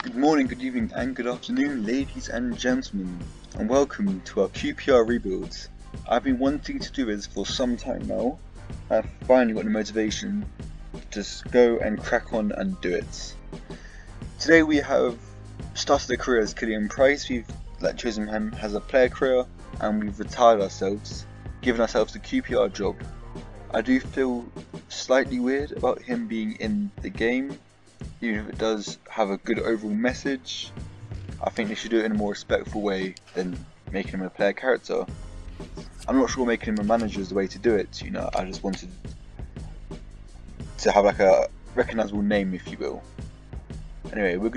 Good morning, good evening and good afternoon ladies and gentlemen, and welcome to our QPR rebuilds. I've been wanting to do this for some time now. I've finally got the motivation to just go and crack on and do it. Today we have started a career as Kylian Price. We've chosen him as a player career and we've retired ourselves, given ourselves the QPR job. I do feel slightly weird about him being in the game. Even if it does have a good overall message, I think they should do it in a more respectful way than making him a player character. I'm not sure making him a manager is the way to do it, you know. I just wanted to have like a recognisable name, if you will. Anyway, we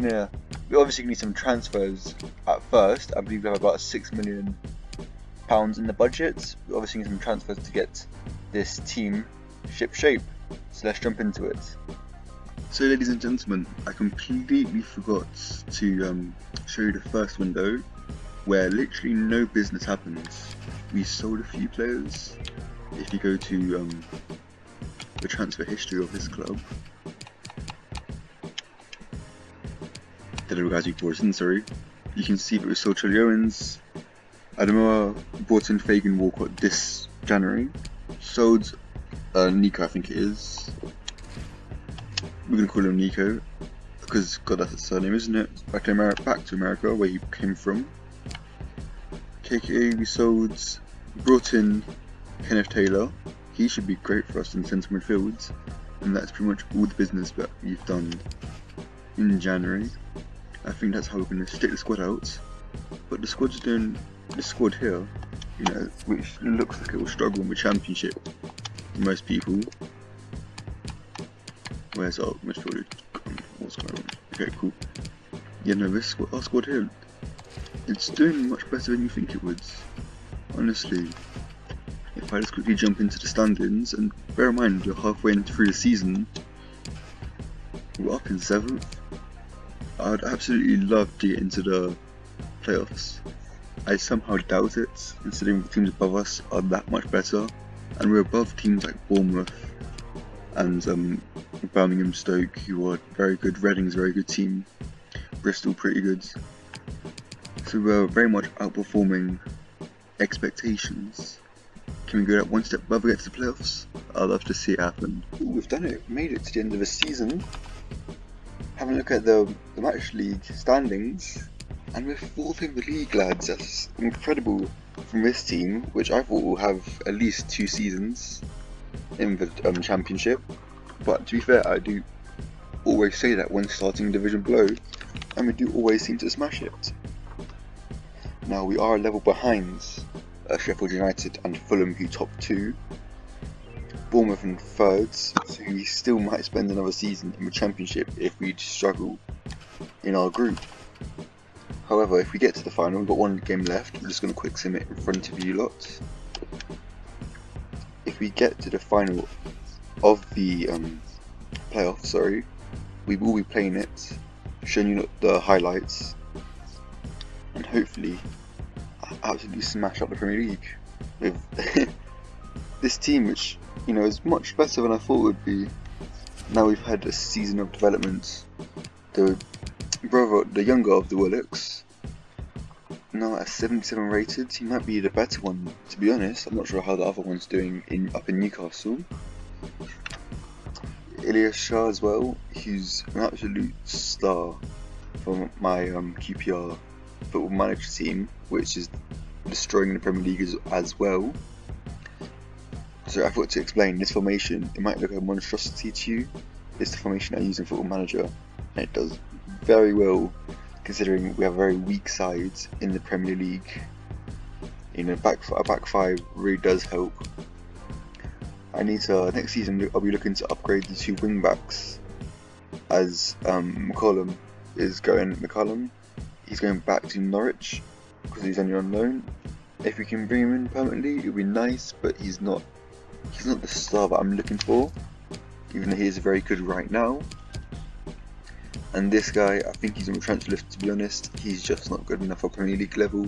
obviously need some transfers at first. I believe we have about £6 million in the budget. We obviously need some transfers to get this team ship shape. So let's jump into it. So ladies and gentlemen, I completely forgot to show you the first window where literally no business happens. We sold a few players. If you go to the transfer history of this club, you can see that we sold Charlie Owens, Adamoah, brought in Fagan Walcott this January, sold Nico, I think it is. We're going to call him Nico, because God, that's his surname, isn't it? Back to America, where he came from. KKA, we brought in Kenneth Taylor. He should be great for us in centre midfield, and that's pretty much all the business that we've done in January. I think that's how we're going to stick the squad out. But the squad here, you know, which looks like it will struggle in the Championship for most people. Where's our midfielder? What's going on? Okay, cool. Yeah, no, our squad here, it's doing much better than you think it would. Honestly, if I just quickly jump into the standings, and bear in mind we're halfway through the season, we're up in 7th. I'd absolutely love to get into the playoffs. I somehow doubt it, considering the teams above us are that much better, and we're above teams like Bournemouth and Birmingham, Stoke, who are very good. Reading's a very good team. Bristol, pretty good. So we're very much outperforming expectations. Can we go that one step above and get to the playoffs? I'd love to see it happen. Ooh, we've done it. We've made it to the end of the season. Having a look at the Match League standings, and we're 4th in the league, lads. That's incredible from this team, which I thought will have at least 2 seasons in the Championship. But to be fair, I do always say that when starting division below, and we do always seem to smash it. Now we are a level behind Sheffield United and Fulham, who top 2. Bournemouth in 3rd, so we still might spend another season in the Championship if we struggle in our group. However, if we get to the final, we've got 1 game left. We're just going to quick sim it in front of you lot. If we get to the final of the playoffs, we will be playing it, showing you the highlights, and hopefully absolutely smash up the Premier League with this team, which, you know, is much better than I thought it would be. Now we've had a season of development. The younger of the Willocks, now at 77 rated, he might be the better one, to be honest. I'm not sure how the other one's doing up in Newcastle. Elias Shah as well, he's an absolute star for my QPR football manager team, which is destroying the Premier League as well. So I thought to explain this formation, it might look a monstrosity to you. It's the formation I use in Football Manager, and it does very well considering we have a very weak side in the Premier League. You know, a back 5 really does help. I need to, next season I'll be looking to upgrade the 2 wing backs, as McCollum, he's going back to Norwich because he's only on loan. If we can bring him in permanently, it would be nice, but he's not the star that I'm looking for, even though he is very good right now. And this guy, I think he's on the transfer list, to be honest. He's just not good enough for Premier League level.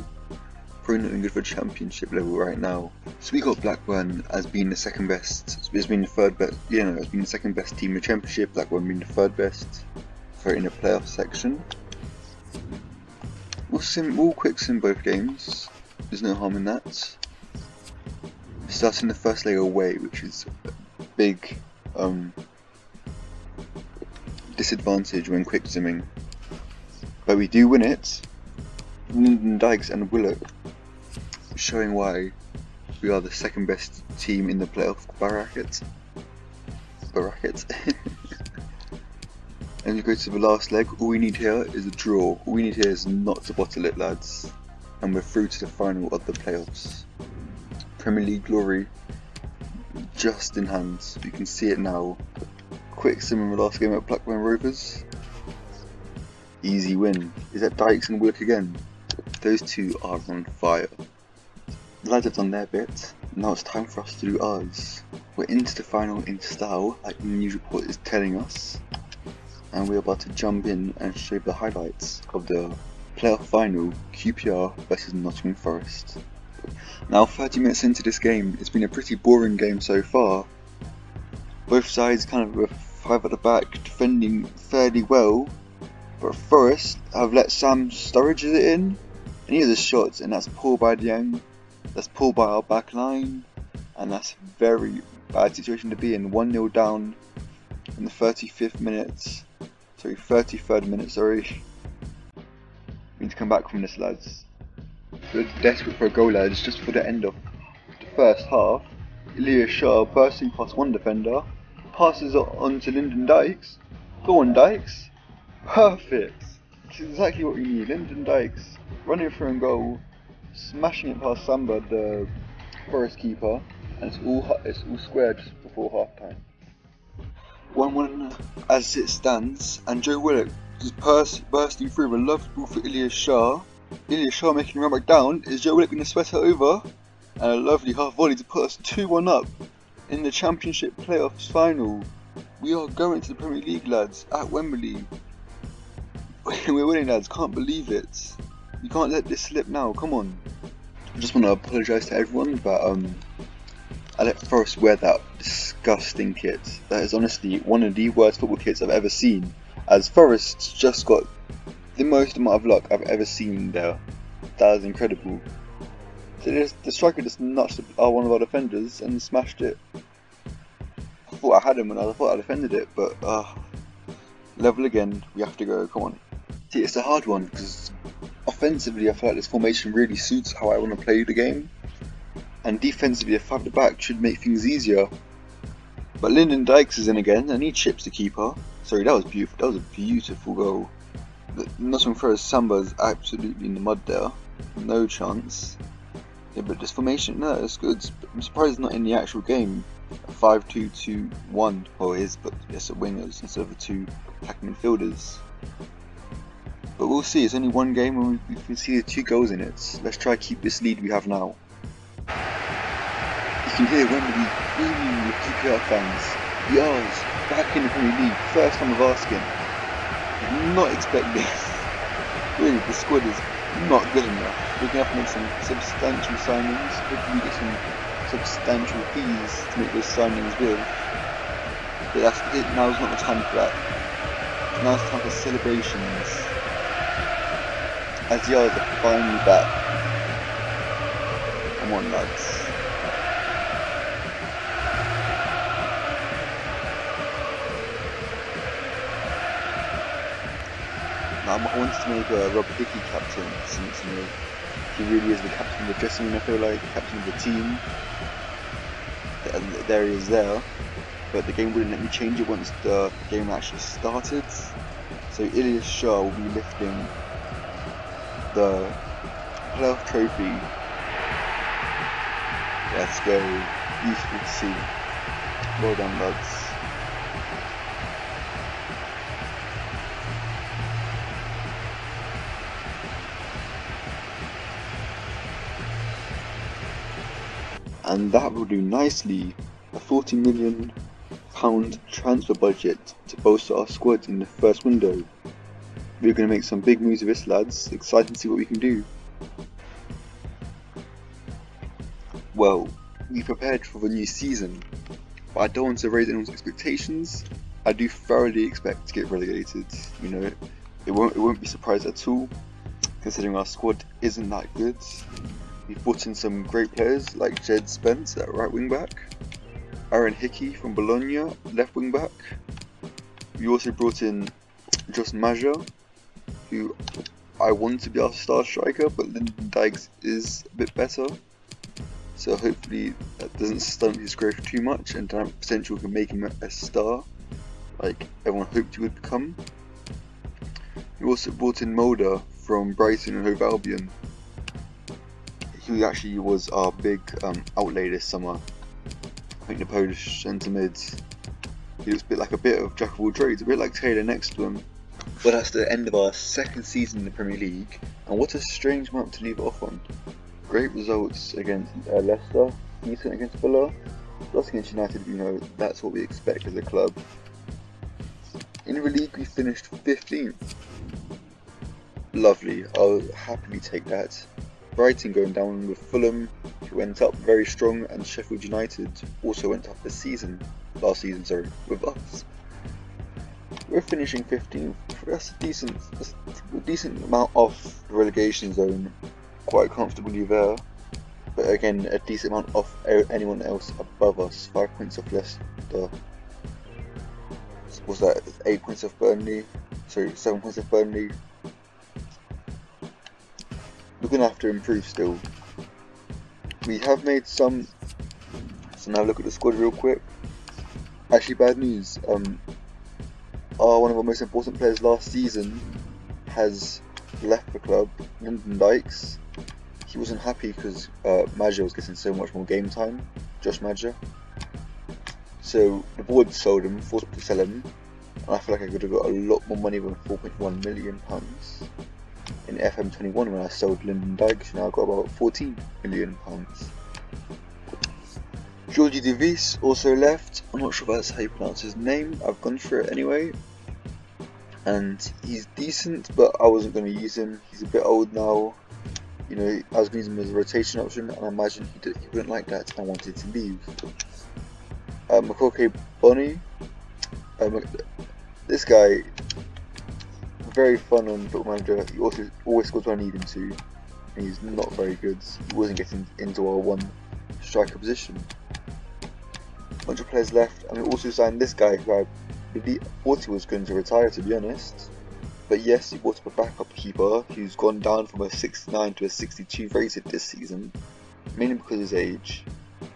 Probably not even good for Championship level right now. So we got Blackburn as being the second best. It's been the third best. Yeah, no, it's been the second best team in the Championship. Blackburn being the third best for in the playoff section. We'll quick sim both games. There's no harm in that. Starting the first leg away, which is a big disadvantage when quick simming. But we do win it. Lyndon Dykes and Willock, showing why we are the second best team in the playoff bracket. And you go to the last leg. All we need here is a draw. All we need here is not to bottle it, lads. And we're through to the final of the playoffs. Premier League glory just in hand. You can see it now. Quick sim in the last game at Blackburn Rovers. Easy win. Is that Dykes and Willock again? Those two are on fire. The lads have done their bit. Now it's time for us to do ours. We're into the final in style, like the news report is telling us. And we're about to jump in and show you the highlights of the playoff final, QPR versus Nottingham Forest. Now 30 minutes into this game, it's been a pretty boring game so far. Both sides kind of with 5 at the back, defending fairly well. But Forest have let Sam Sturridge it in, and he has a shot, and that's pulled by Dieng. That's pulled by our back line, and that's a very bad situation to be in. 1-0 down in the 33rd minute. Sorry. We need to come back from this, lads. We're desperate for a goal, lads, just for the end of the first half. Ilya Shaw bursting past one defender, passes it on to Lyndon Dykes. Go on, Dykes. Perfect. This is exactly what we need. Lyndon Dykes running through and goal, smashing it past Samba, the Forest keeper, and it's all square just before half time. 1-1 as it stands, and Joe Willock just bursting through a lovely ball for Ilya Shaw. Ilya Shaw making a run back down. Is Joe Willock going to sweat it over? And a lovely half volley to put us 2-1 up in the Championship playoffs final. We are going to the Premier League, lads, at Wembley. We're winning, lads, can't believe it. You can't let this slip now, come on. I just want to apologise to everyone, but I let Forest wear that disgusting kit. That is honestly one of the worst football kits I've ever seen, as Forest just got the most amount of luck I've ever seen there. That was incredible. So the striker just notched one of our defenders and smashed it. I thought I had him and I thought I defended it, but level again, we have to go, come on. See, it's a hard one because offensively I feel like this formation really suits how I want to play the game. And defensively, a 5 at the back should make things easier. But Lyndon Dykes is in again, and he chips the keeper. Sorry, that was beautiful. That was a beautiful goal. Nottingham Forest Samba's absolutely in the mud there. No chance. Yeah, but this formation, no, it's good. I'm surprised it's not in the actual game. A 5-2-2-1. Oh, it is, but it's a wingers instead of the 2 attacking midfielders. But we'll see. It's only one game, and we can see the 2 goals in it. Let's try to keep this lead we have now. You can hear Wembley booming with QPR fans. We are back in the Premier League, first time of asking. Did not expect this. Really, the squad is not good enough. We're going to have to make some substantial signings. Hopefully we get some substantial fees to make those signings with. But that's it. Now's not the time for that. Now's the time for celebrations. As the Yards are finally back. Come on, lads. I wanted to make Rob Hickey captain, since he really is the captain of the dressing room. I feel like captain of the team. There he is there, but the game wouldn't let me change it once the game actually started. So Ilya Shaw will be lifting the playoff trophy. Let's go. Beautiful to see. Well done, lads. And that will do nicely. A £40 million transfer budget to bolster our squad in the first window. We're going to make some big moves with this, lads. Excited to see what we can do. Well, we prepared for the new season, but I don't want to raise anyone's expectations. I do thoroughly expect to get relegated. You know, it won't be surprised at all. considering our squad isn't that good. We've brought in some great players like Jed Spence at right wing back, Aaron Hickey from Bologna left wing back. We also brought in Just Maja, who I want to be our star striker, but Lyndon Dykes is a bit better. So hopefully that doesn't stunt his growth too much, and that potential can make him a star, like everyone hoped he would become. We also brought in Mulder from Brighton and Hove Albion. He actually was our big outlay this summer. I think the Polish centre mid. He looks a bit of jack of all trades, a bit like Taylor next to him. But that's the end of our second season in the Premier League, and what a strange month to leave it off on. Great results against Leicester, decent against Villa, plus against United. You know, that's what we expect as a club. In the league we finished 15th. Lovely, I'll happily take that. Brighton going down with Fulham, who went up very strong, and Sheffield United also went up last season, with us. We're finishing 15th. That's a decent amount off the relegation zone, quite comfortably there. But again, a decent amount off anyone else above us. 5 points off Leicester. What's that? 8 points off Burnley. Sorry, 7 points off Burnley. We're gonna have to improve still. We have made some. So now look at the squad real quick. Actually, bad news. One of our most important players last season has left the club, Lyndon Dykes. He wasn't happy because Maja was getting so much more game time, Josh Maja. So the board sold him, forced me to sell him, and I feel like I could have got a lot more money than £4.1 million in FM21 when I sold Lyndon Dykes. Now I got about £14 million. Georgie De Vries also left. I'm not sure if that's how you pronounce his name. I've gone for it anyway. And he's decent, but I wasn't going to use him. He's a bit old now. You know, I was going to use him as a rotation option, and I imagine he wouldn't like that and I wanted to leave. Makoke Bonnie. This guy, very fun on Football Manager. He also always scores when I need him to. And he's not very good. He wasn't getting into our one striker position. A bunch of players left, and we also signed this guy who I thought he was going to retire, to be honest. But yes, he bought up a backup keeper who's gone down from a 69 to a 62 rated this season, mainly because of his age.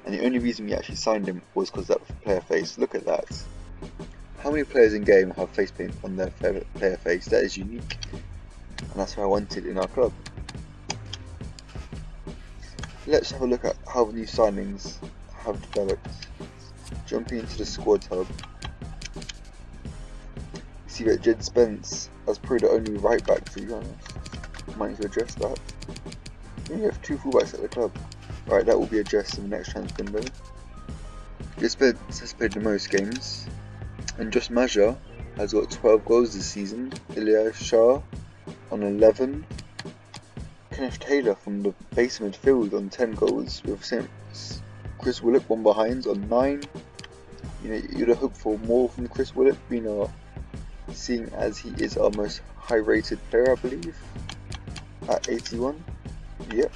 And the only reason we actually signed him was because of that player face. Look at that. How many players in game have face paint on their player face? That is unique, and that's what I wanted in our club. Let's have a look at how the new signings have developed. Jumping into the squad hub, you see that Jed Spence is probably the only right back, to be honest. Might need to address that. We only have 2 fullbacks at the club. Right, that will be addressed in the next transfer window. Jed Spence has played the most games, and Just Maja has got 12 goals this season. Ilya Shah on 11. Kenneth Taylor from the base midfield on 10 goals, with Chris Willock one behind on 9. You know, you'd have hoped for more from Chris Willock, seeing as he is our most high-rated player, I believe, at 81. Yep.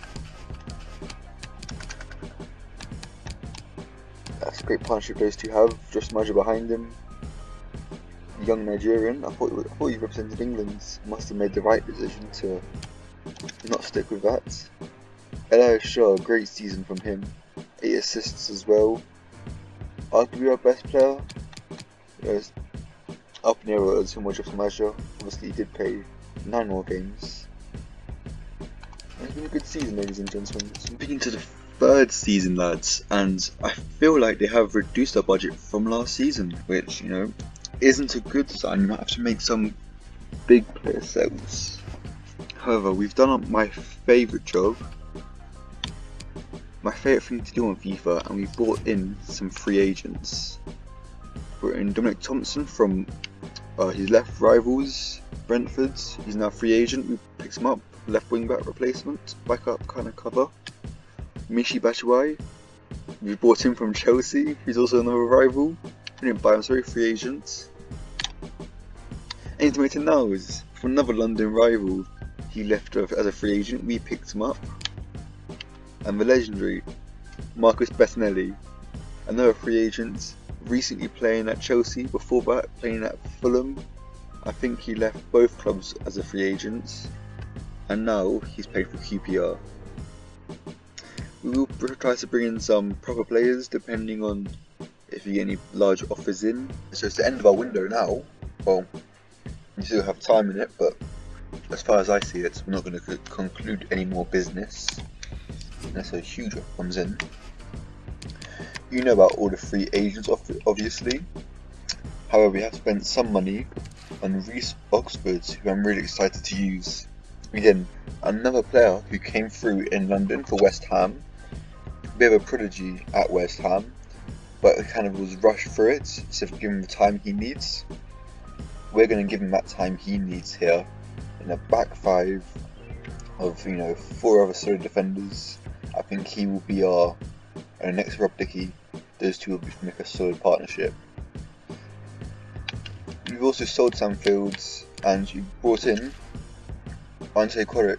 That's a great partnership those two have. Just Maja behind him. Young Nigerian. I thought he represented England. Must have made the right decision to not stick with that. Elias Shaw, great season from him. 8 assists as well. Arguably our best player. Up near us, who was just Maja. Obviously, he did play 9 more games. It's been a good season, ladies and gentlemen. Speaking to the 3rd season, lads, and I feel like they have reduced our budget from last season, which, you know, isn't a good sign. You might have to make some big player sales. However, we've done my favourite job, my favourite thing to do on FIFA, and we brought in some free agents. Brought in Dominic Thompson from his left rivals, Brentford. He's now a free agent. We picked him up, left wing back replacement, backup kind of cover. Mishi Batshuayi, we bought him from Chelsea. He's also another rival. We didn't buy him, sorry, free agent. Ain't waiting now is from another London rival. he left as a free agent. We picked him up. And the legendary Marcus Bettinelli, another free agent, recently playing at Chelsea, before that playing at Fulham. I think he left both clubs as a free agent, and now he's paid for QPR. We will try to bring in some proper players depending on if you get any large offers in. So it's the end of our window now. Well, you still have time in it, but as far as I see it, we're not going to conclude any more business unless a huge offer comes in. You know about all the free agents, obviously. However, we have spent some money on Reece Oxford, who I'm really excited to use. Again, another player who came through in London for West Ham. A bit of a prodigy at West Ham, but it kind of was rushed through it, so give him the time he needs. We're going to give him that time he needs here in a back five of 4 other solid defenders. I think he will be our next Rob Dickey. Those two will make a solid partnership. We've also sold Sam Fields, and you brought in Ante Korik.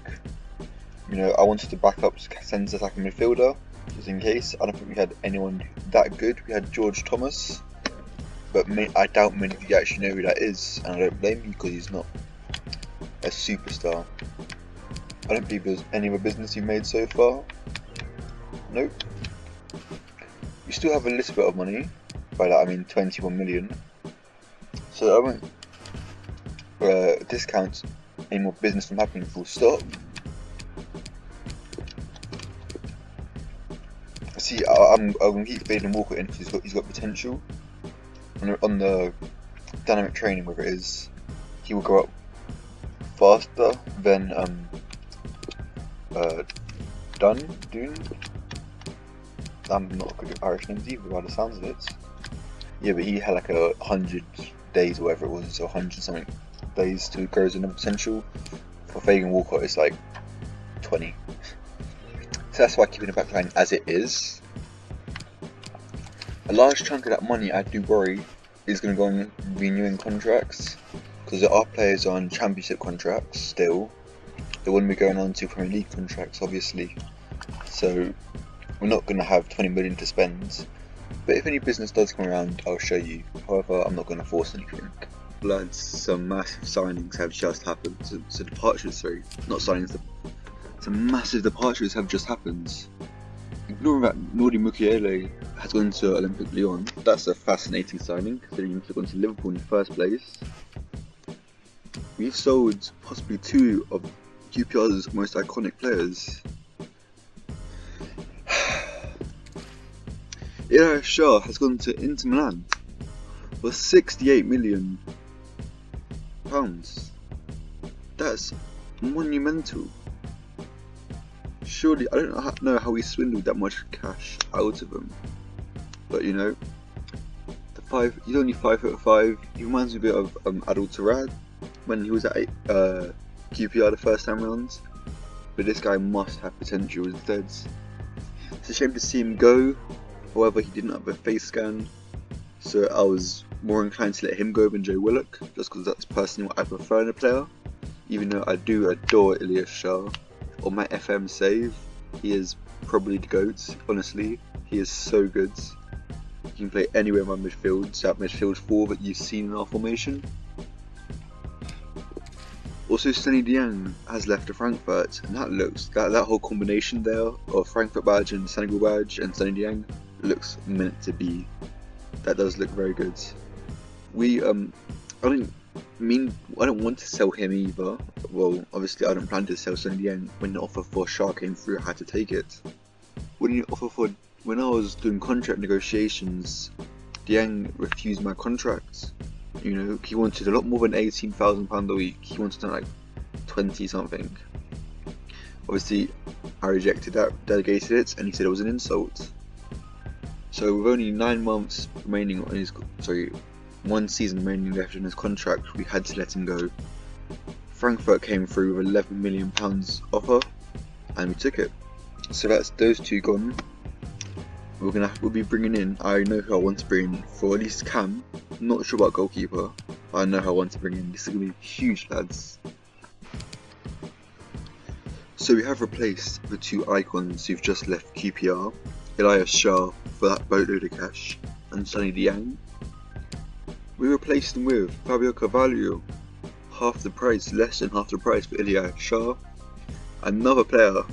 I wanted to back up centre attacking midfielder, just in case. I don't think we had anyone that good. We had George Thomas, but I doubt many of you actually know who that is, and I don't blame you because he's not a superstar. I don't believe there's any other business you made so far. Nope. We still have a little bit of money. By that I mean 21 million. So I won't discount any more business from happening, full stop. See, I'm going to keep Baden Walker in because he's got potential. On the dynamic training, whether it is, he will go up faster than Dune. I'm not good at Irish names either by the sounds of it. Yeah, but he had like 100 days or whatever it was, or 100 something days to grow his another potential. For Fagan Walcott it's like 20. So that's why I'm keeping the backline as it is. A large chunk of that money, I do worry, is going to go on renewing contracts, because there are players on championship contracts still. They wouldn't be going on to Premier League contracts, obviously. So we're not going to have 20 million to spend. But if any business does come around, I'll show you. However, I'm not going to force anything. Lads, some massive signings have just happened. So departures, sorry, not signings. Some massive departures have just happened. Ignoring that Nordi Mukiele has gone to Olympique Lyon. That's a fascinating signing, considering he could have gone to Liverpool in the first place. We've sold possibly 2 of QPR's most iconic players. Ira Shah has gone to Inter Milan for £68 million. That's monumental. Surely, I don't know how he swindled that much cash out of him. But he's only 5'5". He reminds me a bit of Adil Tarad when he was at QPR the first time round. But this guy must have potential instead. It's a shame to see him go. However, he didn't have a face scan, so I was more inclined to let him go than Joe Willock, just because that's personally what I prefer in a player. Even though I do adore Ilias Shah. On my FM save, he is probably the GOAT, honestly. He is so good. He can play anywhere in my midfield, so that midfield 4 that you've seen in our formation. Also, Stanley Dieng has left to Frankfurt, and that whole combination there of Frankfurt badge and Senegal badge and Stanley Dieng looks meant to be. That does look very good. I don't want to sell him either. Well, obviously I don't plan to sell Stanley Dieng. When the offer for Shah came through, I had to take it. When I was doing contract negotiations, Dieng refused my contract. He wanted a lot more than £18,000 a week. He wanted like 20 something. Obviously, I rejected that, delegated it, and he said it was an insult. So with only 9 months remaining on his, 1 season remaining left in his contract, we had to let him go. Frankfurt came through with £11 million offer, and we took it. So that's those 2 gone. We'll be bringing in. I know who I want to bring in for at least Cam. Not sure about goalkeeper, but I know who I want to bring in. This is gonna be huge, lads. So we have replaced the two icons who've just left QPR, Elias Shah for that boatload of cash, and Sonny Diang. We replaced them with Fabio Carvalho, half the price, less than half the price for Elias Shah, another player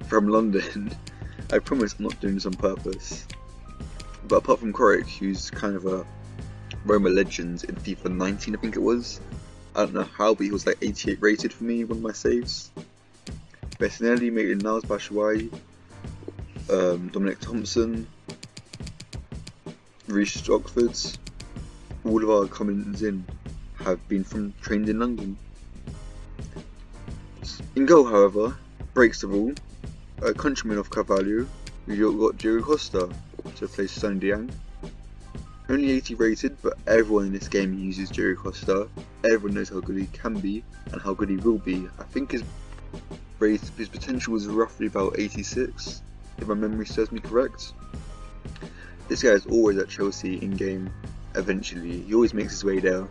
from London. I promise I'm not doing this on purpose. But apart from Korik, who's kind of a Roma legend in FIFA 19 I think it was, I don't know how, but he was like 88 rated for me, one of my saves. Bettinelli, Maitland-Niles, Batshuayi, Dominic Thompson, Reece Oxford, all of our comings in have been trained in London. In goal, however, breaks the rule, a countryman of Carvalho, we got Diego Costa to replace Sonny Diang. Only 80 rated, but everyone in this game uses Diego Costa. Everyone knows how good he can be and how good he will be. I think his potential was roughly about 86, if my memory serves me correct. This guy is always at Chelsea in game. Eventually, he always makes his way there.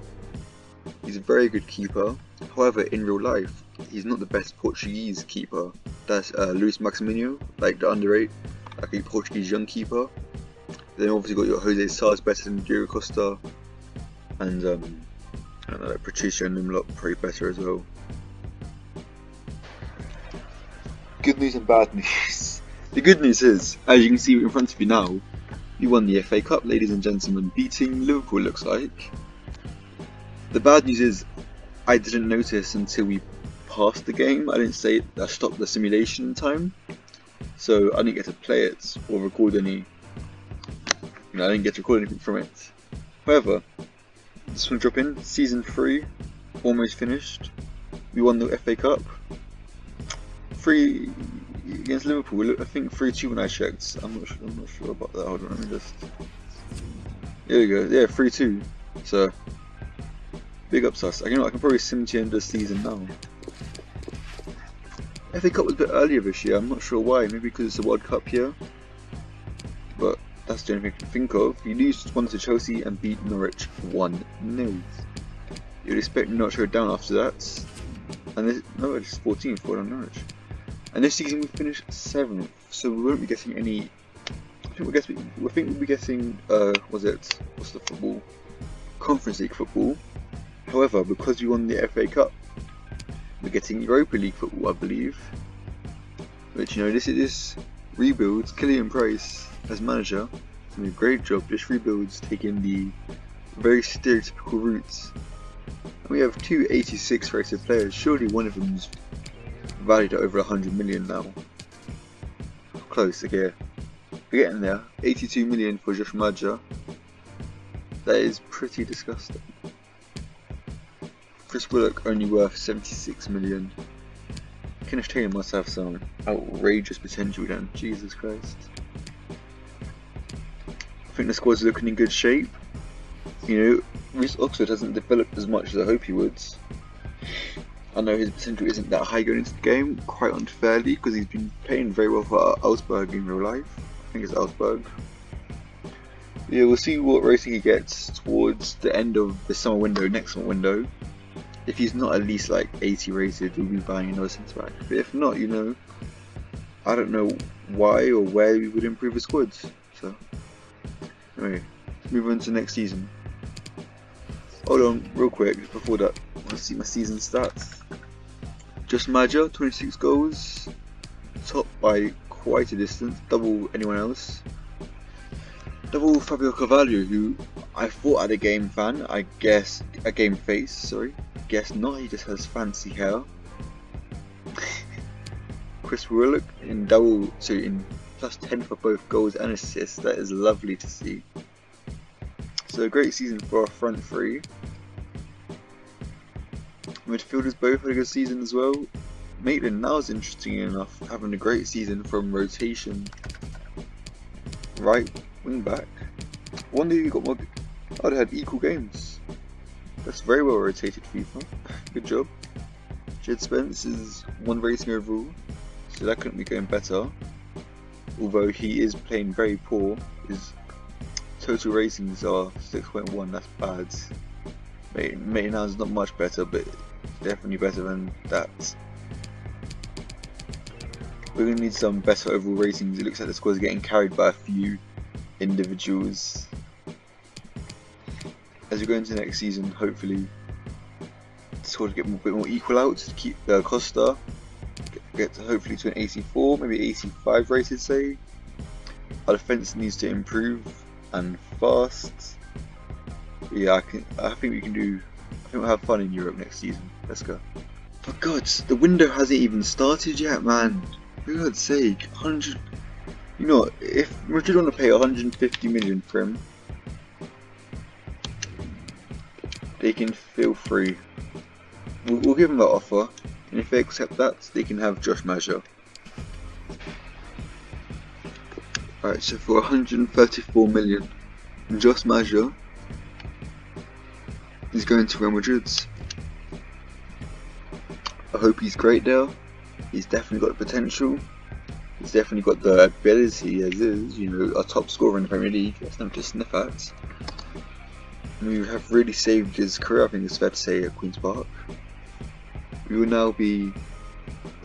He's a very good keeper. However, in real life, he's not the best Portuguese keeper. That's Luis Maximino, like the under-8, like a Portuguese young keeper. Then obviously got your Jose Sars better than Diego Costa, and I don't know, like Patricio and them lot probably better as well. Good news and bad news. The good news is, as you can see in front of you now, we won the FA Cup, ladies and gentlemen, beating Liverpool, looks like. The bad news is, I didn't notice until we passed the game. I didn't say I stopped the simulation in time, so I didn't get to play it or record any. I didn't get to record anything from it. However, just want to drop in, season 3, almost finished. We won the FA Cup. 3 against Liverpool, I think 3-2 when I checked. I'm not sure about that. Hold on, let me just. There we go. Yeah, 3-2. So big ups us. I can probably sim to the end of the season now. FA Cup was a bit earlier this year. I'm not sure why. Maybe because it's a World Cup here. But that's the only thing I can think of. You lose 1 to Chelsea and beat Norwich 1-0. You'd expect Norwich to go down after that. And this, Norwich is 14th, for Norwich. And this season we finished 7th, so we won't be getting any. I think we'll be getting what's the football? Conference League football. However, because we won the FA Cup, we're getting Europa League football, I believe. But this rebuilds. Kylian Price as manager doing a great job. This rebuilds taking the very stereotypical routes. And we have 2 86 rated players. Surely one of them's valued at over 100 million now. Close, okay. We're getting there. 82 million for Josh Maja. That is pretty disgusting. Chris Willock only worth 76 million. Kenneth Taylor must have some outrageous potential then. Jesus Christ. I think the squad's looking in good shape. Reece Oxford hasn't developed as much as I hope he would. I know his potential isn't that high going into the game, quite unfairly, because he's been playing very well for Augsburg in real life. I think it's Augsburg. Yeah, we'll see what rating he gets towards the end of the summer window, next summer window. If he's not at least like 80 rated, we'll be buying another centre back. But if not, I don't know why or where we would improve the squads. So, anyway, let's move on to next season. Hold on, real quick, before that, let's see my season stats. Just Maja, 26 goals, top by quite a distance, double anyone else. Double Fabio Carvalho, who I thought had a game fan, I guess, a game face, sorry. Guess not, he just has fancy hair. Chris Willock in plus 10 for both goals and assists, that is lovely to see. So a great season for our front 3. Midfielders both had a good season as well. Maitland-Niles, interesting enough, having a great season from rotation. Right wing back. I wonder who got more. Oh, they had equal games. That's very well rotated FIFA. Good job. Jed Spence is 1 rating overall, so that couldn't be going better. Although he is playing very poor. His total ratings are 6.1, that's bad. Maitland-Niles is not much better, but definitely better than that. we're going to need some better overall ratings. It looks like the squad is getting carried by a few individuals. As we go into the next season, hopefully the squad will get a bit more equal out to keep Costa get hopefully to an 84, maybe 85 rated say. Our defense needs to improve and fast. Yeah, I think we can do. I think we'll have fun in Europe next season. Let's go. For God's, the window hasn't even started yet, man. For God's sake, 100. You know, if Madrid want to pay 150 million for him, they can feel free. We'll give them that offer, and if they accept that, they can have Josh Maja. Alright, so for 134 million, Josh Maja is going to Real Madrid. I hope he's great there. He's definitely got the potential. He's definitely got the ability as is, you know, a top scorer in the Premier League. That's nothing to sniff at. We have really saved his career, I think it's fair to say, at Queen's Park. We will now be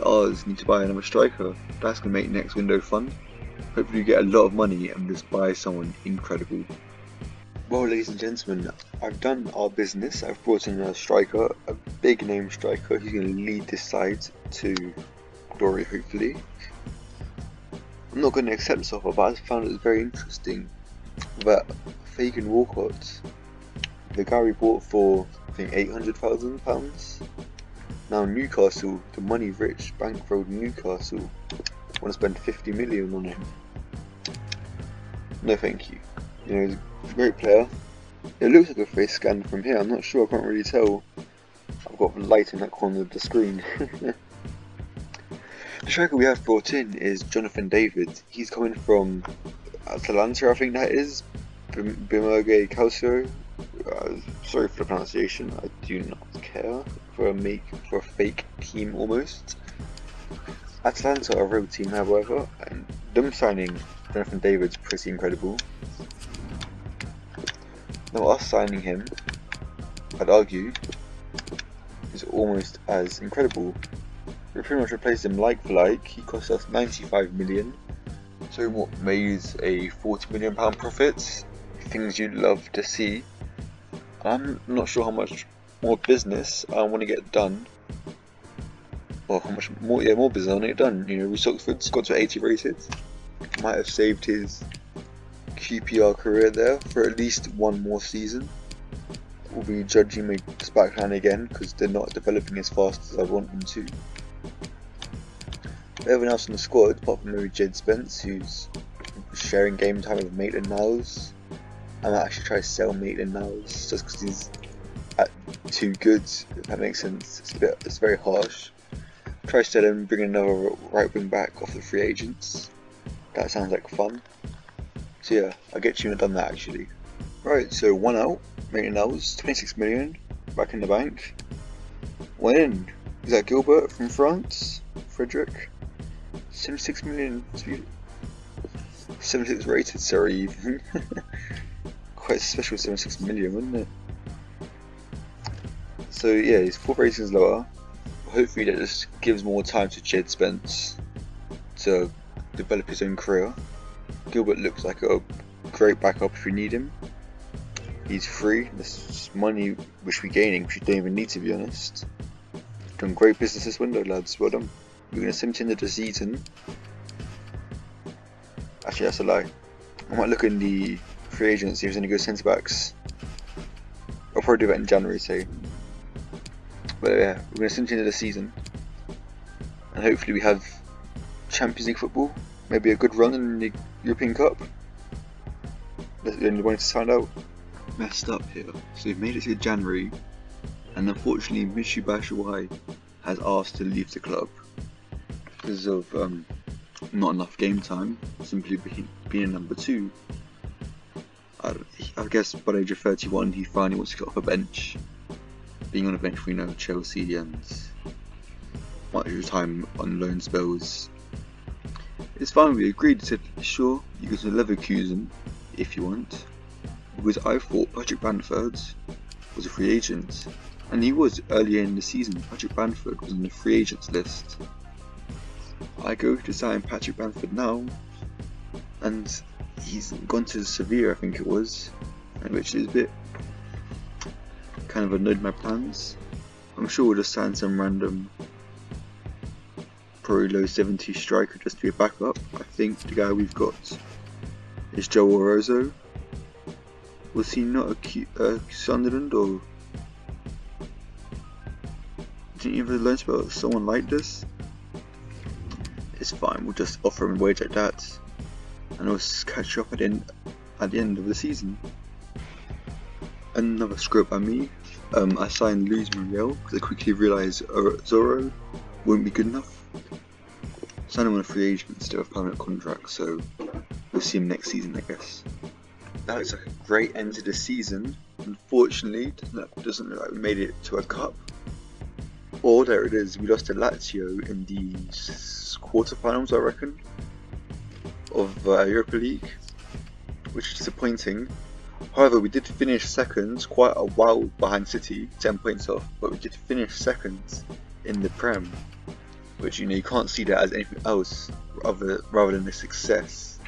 ours, need to buy another striker. That's going to make next window fun. Hopefully we get a lot of money and just buy someone incredible. Well, ladies and gentlemen, I've done our business. I've brought in a striker, a big name striker who's going to lead this side to glory, hopefully. I'm not going to accept this offer, but I found it very interesting that Fagan Walcott, the guy we bought for I think £800,000, now Newcastle, the money rich bankrolled Newcastle, want to spend 50 million on him. No thank you. You know, he's a great player. It looks like a face scan from here, I'm not sure, I can't really tell. I've got the light in that corner of the screen. The striker we have brought in is Jonathan David. He's coming from Atalanta, I think that is. Bimerge Calcio. Sorry for the pronunciation, I do not care for a fake team almost. Atalanta are a real team, however, and them signing Jonathan David's pretty incredible. Now us signing him, I'd argue, is almost as incredible. We pretty much replaced him like for like. He cost us 95 million, so what made a £40 million profit. Things you'd love to see. I'm not sure how much more business I want to get done, or how much more, more business I want to get done. You know, Rook's got to 80 rated. Might have saved his QPR career there for at least one more season. We'll be judging my backline again because they're not developing as fast as I want them to. Everyone else in the squad, apart from maybe Jed Spence, who's sharing game time with Maitland-Niles. I might actually try to sell Maitland-Niles just because he's too good, if that makes sense. It's very harsh. Try to sell him, bring another right wing back off the free agents. That sounds like fun. So yeah, I'll get you and done that actually. Right, so one out, Maitland-Niles, 26 million, back in the bank. One in, is that Gilbert from France? Frederick? 76 million, 76 rated, sorry even. Quite special 76 million, wouldn't it? So yeah, his 4 ratings lower. Hopefully that just gives more time to Jed Spence to develop his own career. Gilbert looks like a great backup if we need him. He's free, this money which we're gaining, which we don't even need to be honest. Done great business this window, lads, well done. We're going to sim into the season. Actually, that's a lie. I might look in the free agents, see if there's any good centre backs. I'll probably do that in January, say. But yeah, we're going to sim into the season. And hopefully we have Champions League football. Maybe a good run in the European Cup. That's the only way to find out. Messed up here. So we've made it to January. And unfortunately, Michy Batshuayi has asked to leave the club. Because of not enough game time, simply being number 2. I guess by the age of 31 he finally wants to get off a bench. Being on a bench we know Chelsea and much of the time on loan spells. It's fine, we agreed, said sure, you go to Leverkusen if you want. Because I thought Patrick Bamford was a free agent. And he was earlier in the season. Patrick Bamford was on the free agents list. I go to sign Patrick Bamford now, and he's gone to Sevilla, I think it was, which is a bit kind of annoyed my plans. I'm sure we'll just sign some random probably low 70 striker just to be a backup. I think the guy we've got is Joe Orozo. Was he not a Sunderland, or didn't you ever learn about someone like this? It's fine, we'll just offer him a wage like that, and we'll catch up at the end of the season. Another screw up by me. I signed Luis Muriel because I quickly realised Zorro wouldn't be good enough. Signed him on a free agent instead of a permanent contract, so we'll see him next season, I guess. That looks like a great end to the season. Unfortunately, doesn't look like we made it to a cup. Or there it is, we lost to Lazio in the quarterfinals, I reckon, of Europa League, which is disappointing. However, we did finish second, quite a while behind City, 10 points off, but we did finish second in the Prem, which, you know, you can't see that as anything else rather than a success.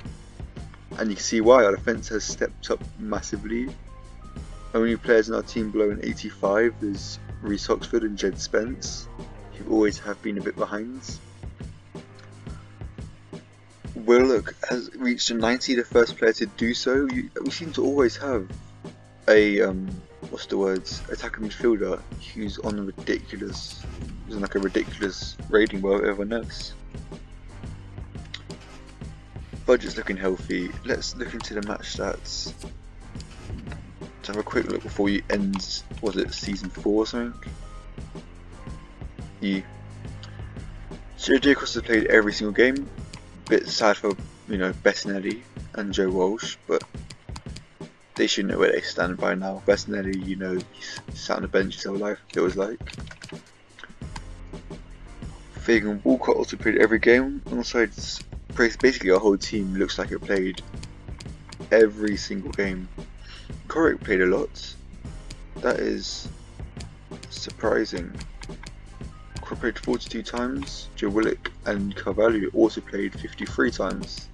And you can see why our defence has stepped up massively. Only players in our team below an 85 is Reece Oxford and Jed Spence, who always have been a bit behind. Willock has reached a 90, the first player to do so. We seem to always have a attacking midfielder who's on a ridiculous rating above everyone else. Budget's looking healthy. Let's look into the match stats. Let's have a quick look before you end. Was it season 4 or something? Yeah. Sergio Costa played every single game. Bit sad for, you know, Bessinelli and Joe Walsh, but they should know where they stand by now. Bessinelli, you know, he's sat on the bench his whole life, it was like. Fagan Walcott also played every game. Alongside, basically our whole team looks like it played every single game. Corrick played a lot. That is surprising. Corrick played 42 times. Joe Willock and Carvalho also played 53 times.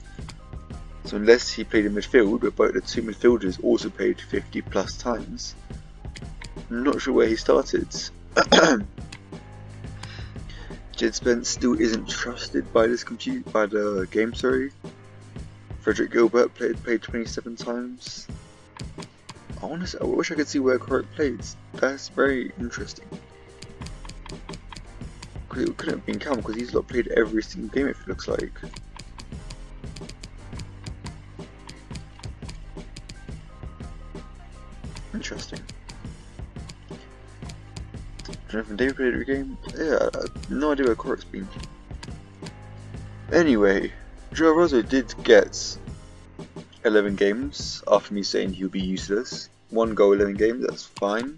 So unless he played in midfield, but both the two midfielders also played 50 plus times, I'm not sure where he started. Jed Spence still isn't trusted by the game. Sorry. Frederick Gilbert played 27 times. I wish I could see where Corrick played. That's very interesting. Because it couldn't have been Cam, because he's not played every single game, if it looks like. Interesting. Jonathan David played every game? Yeah, I have no idea where Corrick's been. Anyway, Joe Rosso did get 11 games after me saying he would be useless. 1 goal, 11 games, that's fine.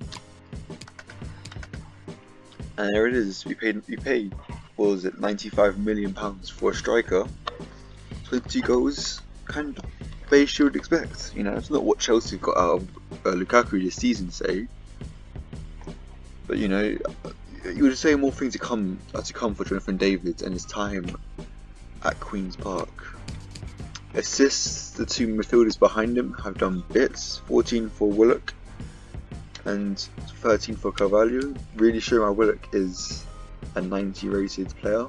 And there it is, we paid what was it, £95 million for a striker. 22 goals, kind of base you would expect. You know, it's not what Chelsea got out of Lukaku this season, say. But you know, you would say more things to come for Jonathan David and his time at Queen's Park. Assists, the two midfielders behind him have done bits. 14 for Willock and 13 for Carvalho. Really showing why Willock is a 90 rated player.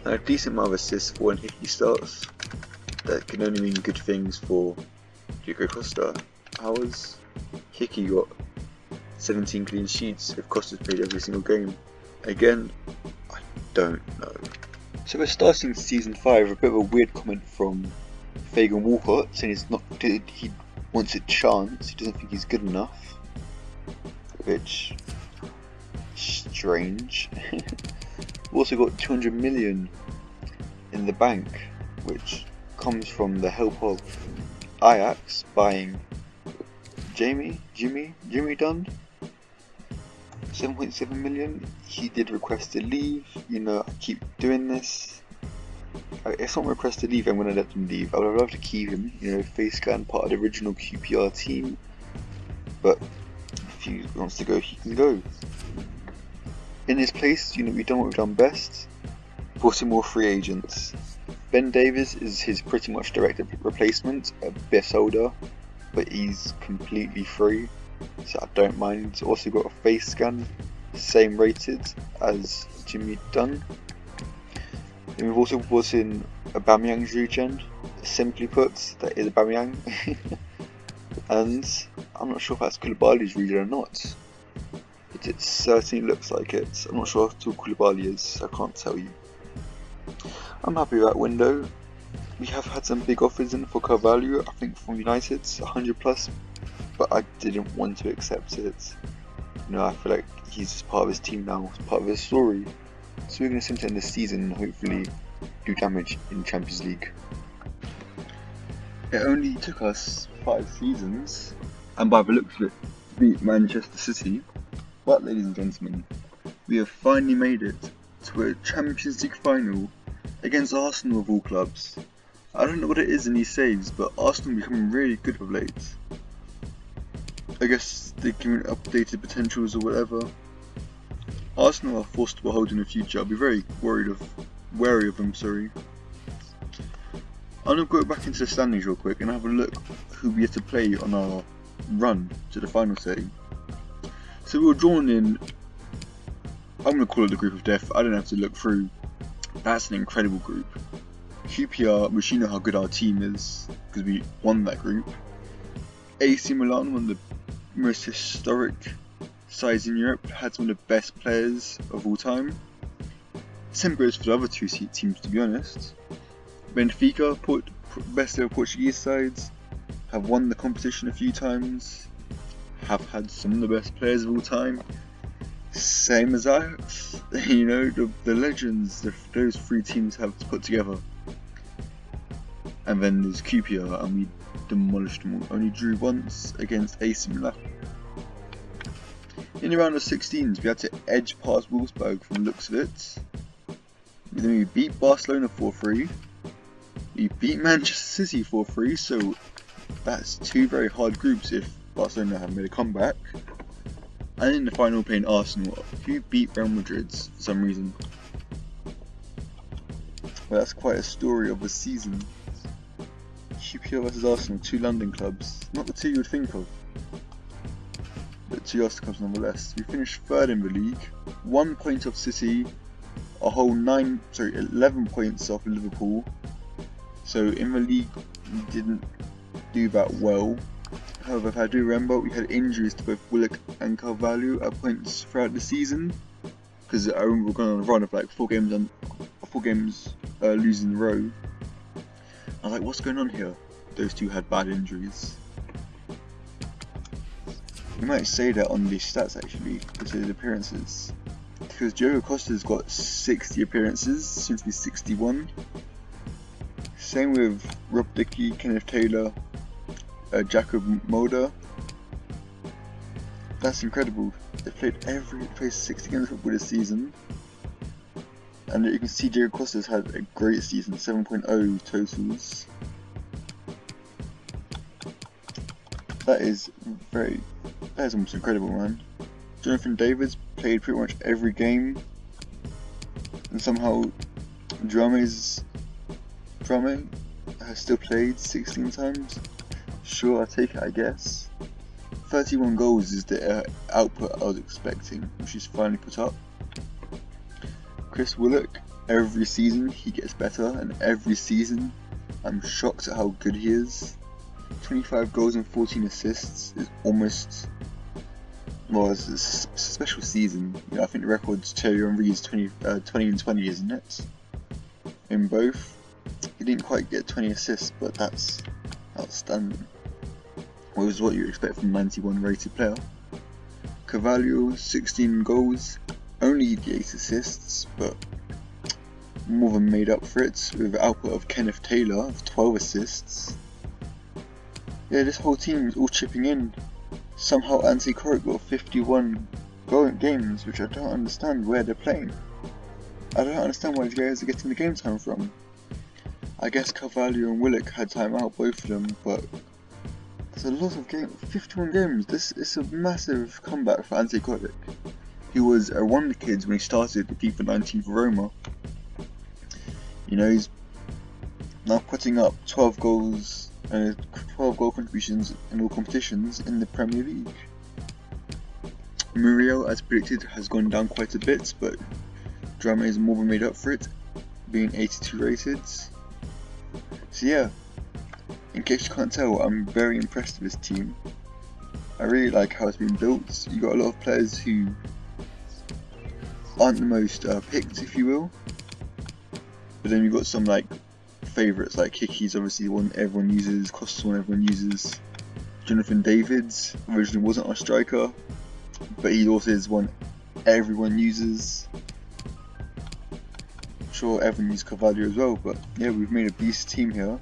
And a decent amount of assists for when Hickey starts. That can only mean good things for Diego Costa. Ours, Hickey got 17 clean sheets if Costa's played every single game. Again, I don't know. So we're starting season 5 with a bit of a weird comment from Fagan Walcott saying he wants a chance, he doesn't think he's good enough. Which, strange. We've also got 200 million in the bank, which comes from the help of Ajax buying Jimmy Dunn. 7.7 million. He did request to leave. You know, I keep doing this. It's not a request to leave, I'm going to let him leave. I would love to keep him, you know, face scan, part of the original QPR team. But if he wants to go, he can go. In his place, you know, we've done what we've done best. brought in more free agents. Ben Davies is his pretty much direct replacement, a bit older, but he's completely free, so I don't mind. He's also got a face scan, same rated as Jimmy Dunn. And we've also brought in Aubameyang's regen. Simply put, that is Aubameyang. And I'm not sure if that's Koulibaly's regen or not, but it certainly looks like it. I'm not sure who Koulibaly is, so I can't tell you. I'm happy with that window. We have had some big offers in for Carvalho, I think from United, 100 plus, but I didn't want to accept it. You know, I feel like he's just part of his team now, it's part of his story. So we're going to see him to end the season and hopefully do damage in Champions League. It only took us 5 seasons, and by the looks of it, to beat Manchester City, but ladies and gentlemen, we have finally made it to a Champions League final against Arsenal of all clubs. I don't know what it is in these saves, but Arsenal are becoming really good of late. I guess they're giving updated potentials or whatever. Arsenal are forced to behold in the future. I'll be very wary of them, sorry. I'm going to go back into the standings real quick and have a look who we have to play on our run to the final say. So we were drawn in, I'm going to call it the group of death, I don't have to look through. That's an incredible group. QPR, which you know how good our team is, because we won that group. AC Milan, one of the most historic sides in Europe, had some of the best players of all time. Same goes for the other 2 teams, to be honest. Benfica, best ever Portuguese sides, have won the competition a few times, have had some of the best players of all time. Same as Ajax, you know, the legends those 3 teams have put together. And then there's QPR, and we demolished them all. Only drew once against AC Milan. In the round of 16s, we had to edge past Wolfsburg from the looks of it. Then we beat Barcelona 4-3. We beat Manchester City 4-3, so that's 2 very hard groups if Barcelona have made a comeback. And in the final, playing Arsenal, who beat Real Madrid for some reason. Well, that's quite a story of the season. QPR vs Arsenal, 2 London clubs, not the 2 you would think of, but 2 Arsenal clubs nonetheless. We finished 3rd in the league, 1 point off City, a whole 11 points off Liverpool. So in the league we didn't do that well. However, if I do remember, we had injuries to both Willock and Carvalho at points throughout the season, because I remember we were going on a run of like 4 games losing in a row. I was like, what's going on here? Those 2 had bad injuries. You might say that on the stats actually, because of the appearances. Because Diogo Costa's got 60 appearances, soon to be 61. Same with Rob Dickey, Kenneth Taylor, Jacob Moda. That's incredible. They played 60 games of football this season. And you can see Diogo Costa's had a great season, 7.0 totals. That is almost incredible, man. Jonathan Davids played pretty much every game, and somehow Drame has still played 16 times. Sure, I'll take it, I guess. 31 goals is the output I was expecting, which is finally put up. Chris Willock, every season he gets better, and every season I'm shocked at how good he is. 25 goals and 14 assists is almost, well, it's a special season. You know, I think the record's Thierry Henry's 20 and 20, isn't it? In both. He didn't quite get 20 assists, but that's outstanding. What was what you expect from a 91 rated player. Carvalho, 16 goals, only 8 assists, but more than made up for it with the output of Kenneth Taylor of 12 assists. Yeah, this whole team is all chipping in. Somehow Anti-Corrick got 51 games, which I don't understand where they're playing. I don't understand where these guys are getting the game time from. I guess Carvalho and Willock had time out, both of them, but there's a lot of games, 51 games. This is a massive comeback for Anti-Corrick. He was one of the kids when he started the FIFA 19 for Roma. You know, he's now putting up 12 goals, 12 goal contributions in all competitions in the Premier League. Muriel, as predicted, has gone down quite a bit, but Drama is more than made up for it, being 82 rated. So yeah, in case you can't tell, I'm very impressed with this team. I really like how it's been built. You got a lot of players who aren't the most picked, if you will, but then you got some like favourites, like Hickey's obviously the one everyone uses, Costa's one everyone uses, Jonathan Davids originally wasn't our striker, but he also is one everyone uses. I'm sure everyone uses Carvalho as well, but yeah, we've made a beast team here.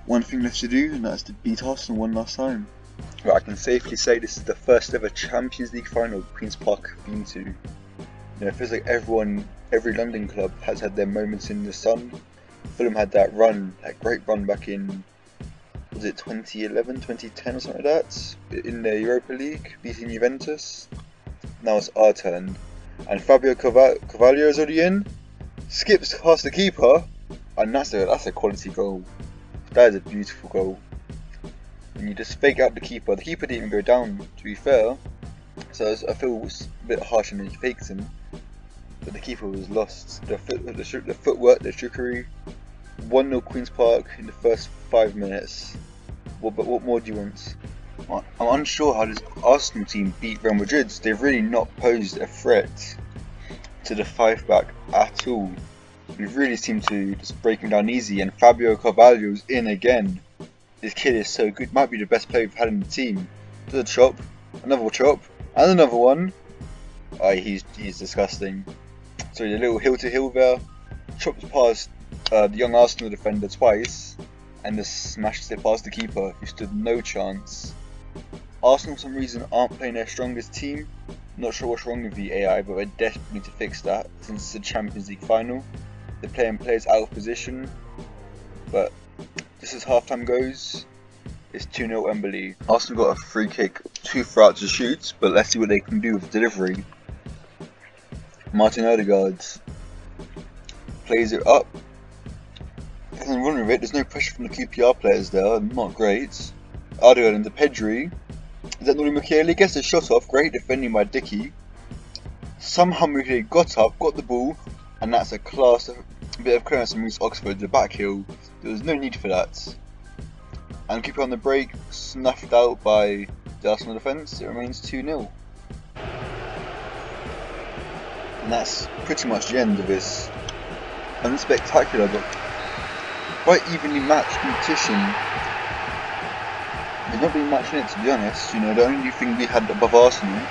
One thing left to do, and that's to beat Arsenal one last time. Well, I can safely say this is the first ever Champions League final Queen's Park have been to. You know, it feels like every London club has had their moments in the sun. Fulham had that run, that great run back in, was it 2011, 2010 or something like that? In the Europa League, beating Juventus. Now it's our turn. And Fabio Carvalho is already in, skips past the keeper, and that's a quality goal. That is a beautiful goal. And you just fake out the keeper. The keeper didn't even go down, to be fair. So I feel it was a bit harsh when he faked him. But the keeper was lost. The footwork, the trickery. 1-0 Queen's Park in the first 5 minutes. What more do you want? I'm unsure how this Arsenal team beat Real Madrid. They've really not posed a threat to the 5-back at all. We've really seemed to just break him down easy, and Fabio Carvalho's in again. This kid is so good, might be the best player we've had in the team. Does a chop, another chop, and another one. Oh, he's disgusting. So a little hill to hill there, chops past the young Arsenal defender twice, and just smashes it past the keeper, who stood no chance. Arsenal for some reason aren't playing their strongest team. Not sure what's wrong with the AI, but we desperately need to fix that since it's a Champions League final. They're playing players out of position, but just as halftime goes, it's 2-0 Wembley. Arsenal got a free kick, 2 throughout to shoot, but let's see what they can do with delivery. Martin Odegaard plays it up. They can run with it, there's no pressure from the QPR players there, not great. Odegaard into Pedri. Is that Noli Mukiele? Gets the shot off, great defending by Dickey. Somehow Mukiele got up, got the ball, and that's a class, a bit of clearance from Moose Oxford to the back heel. There was no need for that. And keep on the break, snuffed out by the Arsenal defence. It remains 2-0. And that's pretty much the end of this unspectacular but quite evenly matched competition. There's not been much in it, to be honest. You know, the only thing we had above Arsenal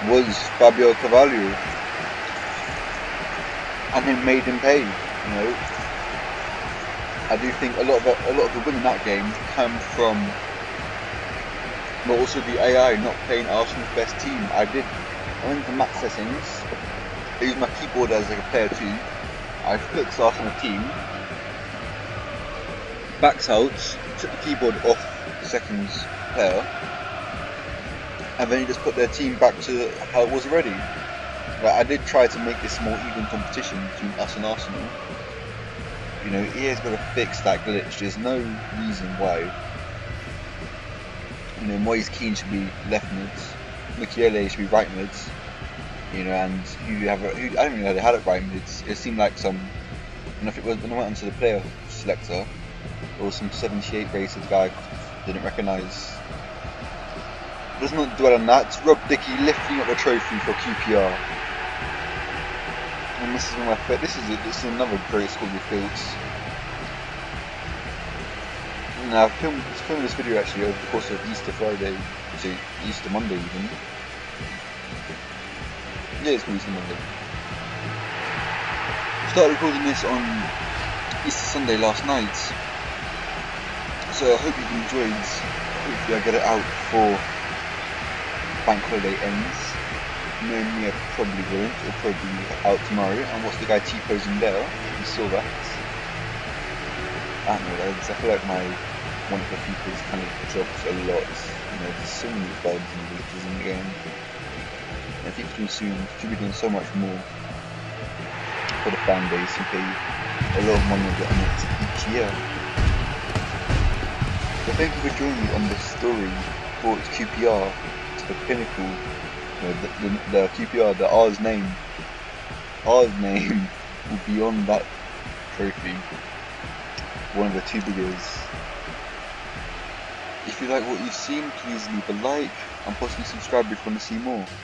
was Fabio Carvalho, and it made him pay. You know, I do think a lot of the win in that game came from, but also the AI not playing Arsenal's best team. I went to match settings. I used my keyboard as like a player 2. I flicked Arsenal team, backs out, took the keyboard off the seconds player, and then you just put their team back to how it was already. Like, I did try to make this more even competition between us and Arsenal. You know, EA's got to fix that glitch. There's no reason why. You know, Moise Keane should be left mid, Mukiele should be right mid. You know, and I don't even know they had it right mid. It seemed like some, I don't know if it was when I went onto the player selector, there was some 78 rated guy didn't recognise. Let's not dwell on that. Rob Dickey lifting up the trophy for QPR. And this is one of my this is another great squad we've built. Now I've filmed this video actually over the course of Easter Friday to Easter Monday even. Yeah, it's Easter Monday. Started recording this on Easter Sunday last night. So I hope you've enjoyed. Hopefully I get it out before bank holiday ends. Knowing me, I probably won't. It'll probably be out tomorrow. And what's the guy T-posing there? You saw that. I don't know, lads. I feel like one of the people's kind of dropped a lot. You know, there's so many bugs and glitches in the game. And people too soon should be doing so much more. for the fan base who pay a lot of money on it each year. So thank you for joining me on this story brought QPR to the pinnacle. The QPR, the R's name will be on that trophy, one of the two biggest. If you like what you've seen, please leave a like and possibly subscribe if you want to see more.